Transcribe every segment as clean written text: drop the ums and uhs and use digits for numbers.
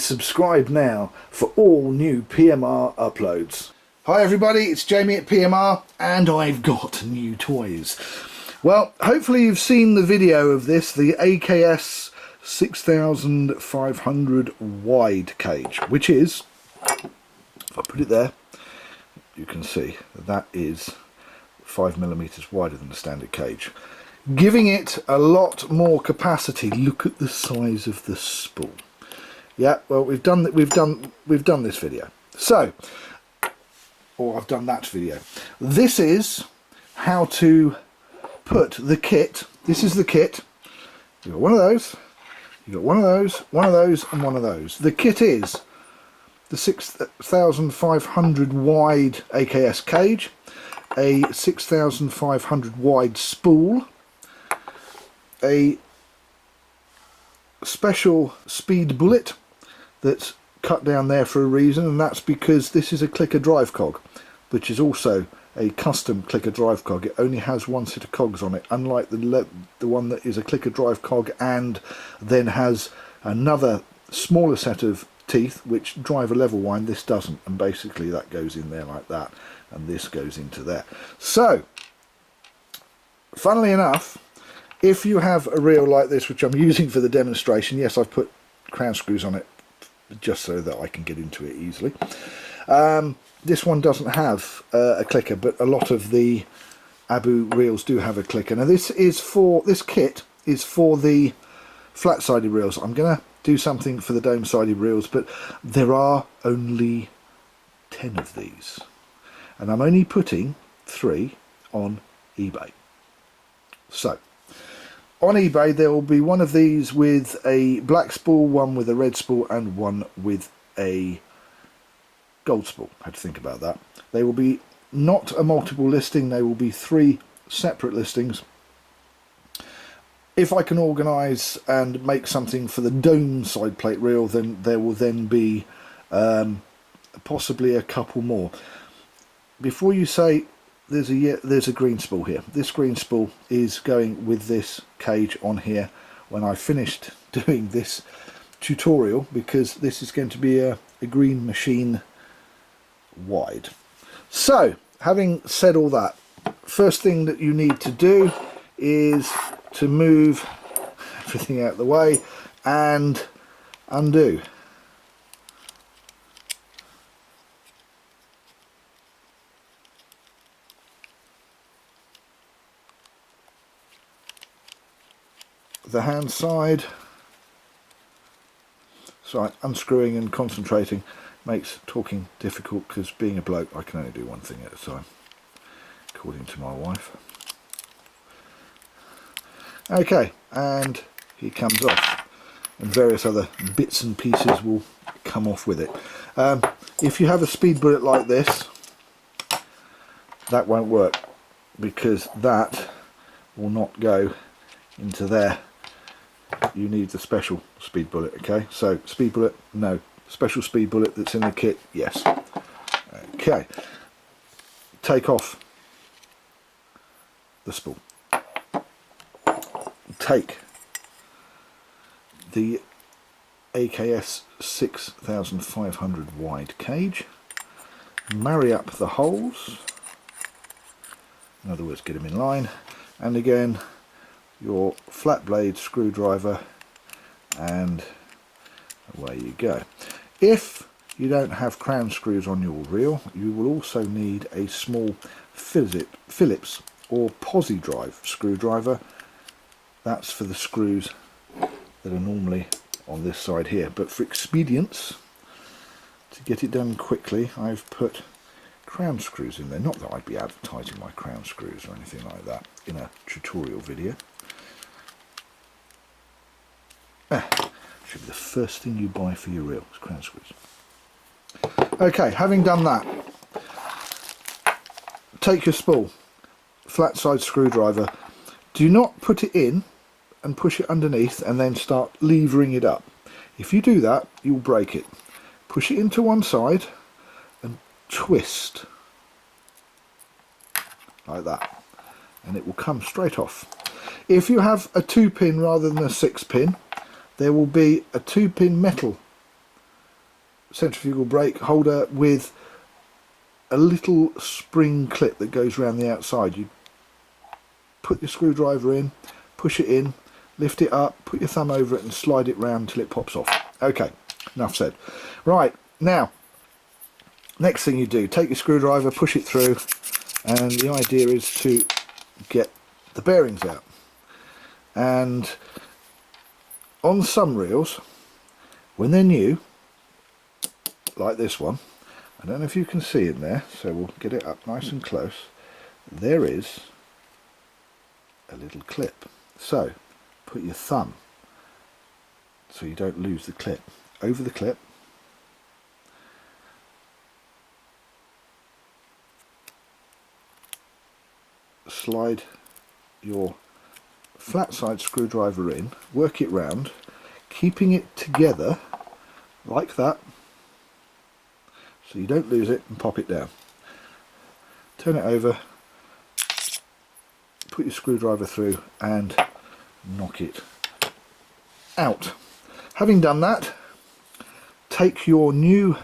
subscribe now for all new PMR uploads. Hi everybody, it's Jamie at PMR and I've got new toys. Well, hopefully you've seen the video of this, the AKS 6500 wide cage, which is, if I put it there, you can see that is 5mm wider than the standard cage, giving it a lot more capacity. Look at the size of the spool. Yeah, well, we've done this video. So, or I've done that video. This is how to put the kit. This is the kit. You've got one of those, you've got one of those, one of those, and one of those. The kit is the 6500 wide AKS cage, a 6500 wide spool, a special speed bullet that's cut down there for a reason, and that's because this is a clicker drive cog, which is also a custom clicker drive cog. It only has one set of cogs on it, unlike the one that is a clicker drive cog and then has another smaller set of teeth which drive a level wind. This doesn't, and basically that goes in there like that, and this goes into there. So funnily enough, if you have a reel like this, which I'm using for the demonstration, yes, I've put crown screws on it just so that I can get into it easily. This one doesn't have a clicker, but a lot of the Abu reels do have a clicker. Now this kit is for the flat-sided reels. I'm going to do something for the dome-sided reels, but there are only 10 of these, and I'm only putting 3 on eBay. So on eBay there will be one of these with a black spool, one with a red spool, and one with a gold spool. I had to think about that. They will be not a multiple listing, they will be 3 separate listings. If I can organise and make something for the dome side plate reel, then there will then be possibly a couple more. Before you say there's a green spool here, this green spool is going with this cage on here when I finished doing this tutorial, because this is going to be a green machine wide. So having said all that, first thing that you need to do is to move everything out of the way and undo. The hand side. So unscrewing and concentrating makes talking difficult, because being a bloke I can only do one thing at a time, according to my wife. Okay, and he comes off, and various other bits and pieces will come off with it. If you have a speed bullet like this, that won't work, because that will not go into there. You need the special speed bullet. Okay, so speed bullet, no. Special speed bullet that's in the kit, yes. Okay, take off the spool. Take the AKS 6500 wide cage, marry up the holes, in other words get them in line, and again your flat blade screwdriver, and away you go. If you don't have crown screws on your reel, you will also need a small Phillips or posi drive screwdriver. That's for the screws that are normally on this side here, but for expedience, to get it done quickly, I've put crown screws in there. Not that I'd be advertising my crown screws or anything like that in a tutorial video. Should be the first thing you buy for your reel, is crown screws. Okay, having done that, take your spool, flat side screwdriver. Do not put it in and push it underneath and then start levering it up. If you do that, you'll break it. Push it into one side and twist like that, and it will come straight off. If you have a 2-pin rather than a 6-pin, there will be a 2-pin metal centrifugal brake holder with a little spring clip that goes around the outside. You put your screwdriver in, push it in, lift it up, put your thumb over it and slide it round until it pops off. Okay, enough said. Right, now, next thing you do, take your screwdriver, push it through, and the idea is to get the bearings out. And on some reels, when they're new, like this one, I don't know if you can see in there, so we'll get it up nice and close. There is a little clip. So put your thumb, so you don't lose the clip, over the clip, slide your flat side screwdriver in, work it round, keeping it together like that, so you don't lose it, and pop it down. Turn it over, put your screwdriver through and knock it out. Having done that, take your new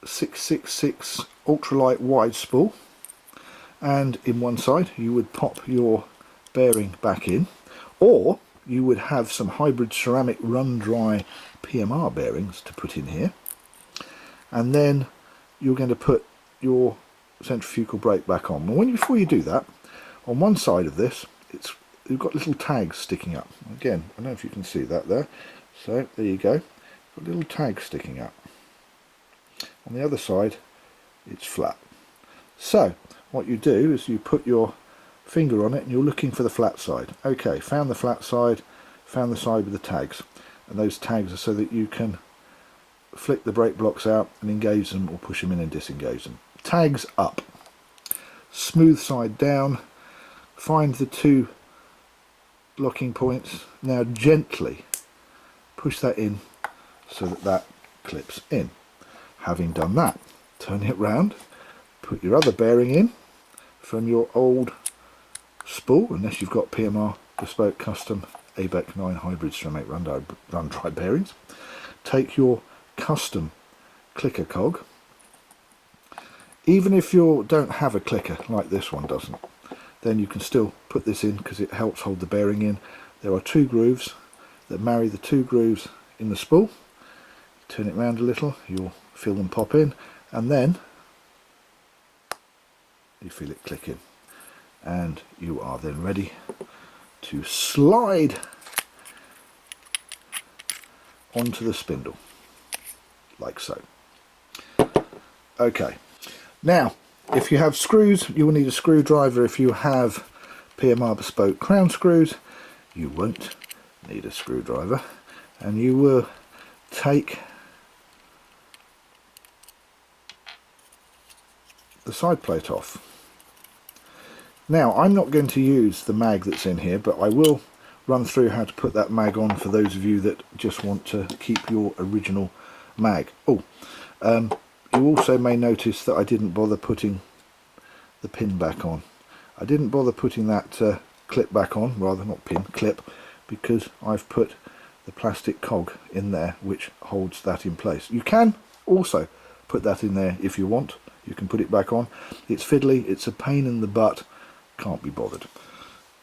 666 ultralight wide spool, and in one side you would pop your bearing back in, or you would have some hybrid ceramic run dry PMR bearings to put in here, and then you're going to put your centrifugal brake back on. Well, before you do that, on one side of this, you've got little tags sticking up. Again, I don't know if you can see that there. So there you go, got little tags sticking up. On the other side, it's flat. So what you do is you put your finger on it and you're looking for the flat side. Okay, found the flat side, found the side with the tags, and those tags are so that you can flick the brake blocks out and engage them, or push them in and disengage them. Tags up, smooth side down, find the two locking points. Now gently push that in so that that clips in. Having done that, turn it round, put your other bearing in from your old spool, unless you've got PMR Bespoke Custom ABEC 9 Hybrid Ceramic Run Dry bearings. Take your custom clicker cog. Even if you don't have a clicker like this one doesn't, then you can still put this in because it helps hold the bearing in. There are two grooves that marry the two grooves in the spool. Turn it round a little, you'll feel them pop in, and then you feel it click in, and you are then ready to slide onto the spindle like so. Okay, now if you have screws, you will need a screwdriver. If you have PMR Bespoke crown screws, you won't need a screwdriver, and you will take the side plate off. Now I'm not going to use the mag that's in here, but I will run through how to put that mag on for those of you that just want to keep your original mag. You also may notice that I didn't bother putting the pin back on. I didn't bother putting that clip back on, rather not pin, clip, because I've put the plastic cog in there which holds that in place. You can also put that in there if you want. You can put it back on. It's fiddly, it's a pain in the butt, can't be bothered.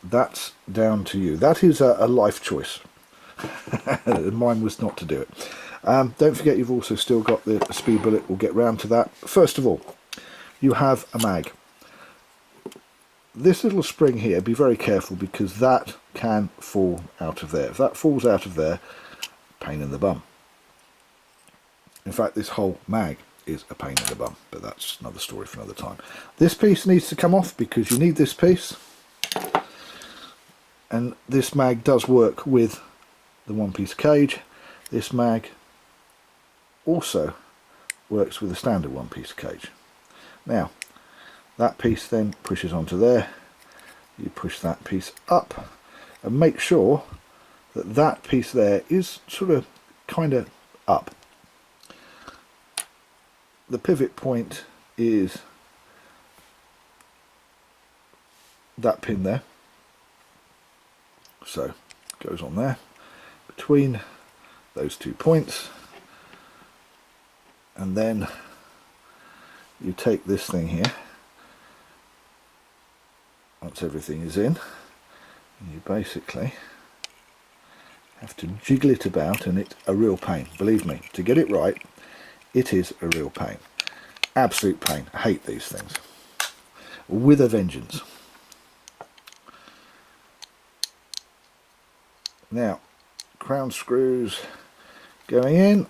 That's down to you. That is a life choice. Mine was not to do it. Don't forget you've also still got the speed bullet. We'll get round to that. First of all, you have a mag. This little spring here, be very careful because that can fall out of there. If that falls out of there, pain in the bum. In fact, this whole mag is a pain in the bum, but that's another story for another time. This piece needs to come off because you need this piece, and this mag does work with the one-piece cage. This mag also works with a standard one-piece cage. Now that piece then pushes onto there, you push that piece up and make sure that that piece there is sort of kind of up. The pivot point is that pin there, so it goes on there between those 2 points. and then you take this thing here, once everything is in, and you basically have to jiggle it about, and it's a real pain. Believe me, to get it right, it is a real pain. Absolute pain. I hate these things. With a vengeance. Now, crown screws going in.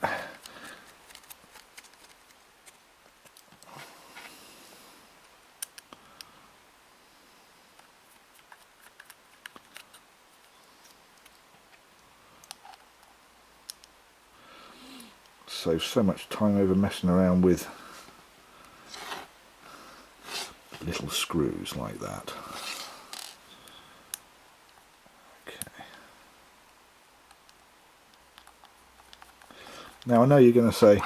Saves so much time over messing around with little screws like that. Okay. Now I know you're going to say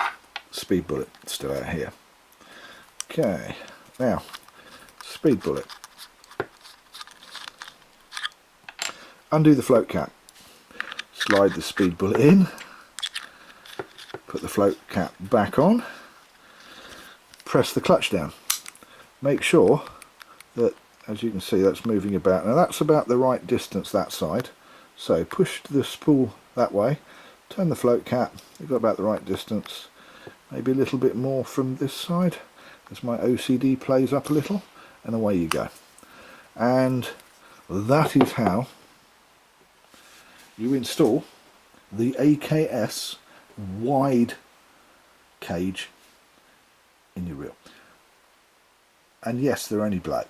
speed bullet still out here. Okay, now speed bullet. Undo the float cap. Slide the speed bullet in. Put the float cap back on. Press the clutch down. Make sure that, as you can see, that's moving about. Now that's about the right distance that side. So push the spool that way. Turn the float cap. You've got about the right distance. Maybe a little bit more from this side as my OCD plays up a little. And away you go. And that is how you install the AKS wide cage in your reel. And yes, they're only black,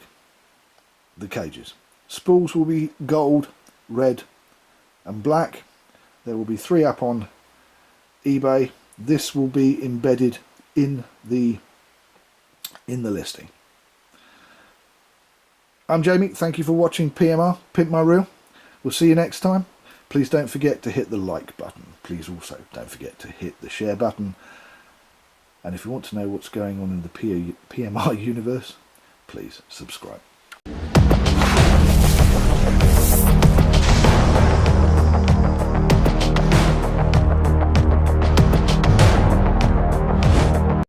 the cages. Spools will be gold, red and black. There will be 3 up on eBay. This will be embedded in the listing. I'm Jamie, thank you for watching PMR, Pimp My Reel. We'll see you next time. Please don't forget to hit the like button. Please also don't forget to hit the share button. And if you want to know what's going on in the PMR universe, please subscribe.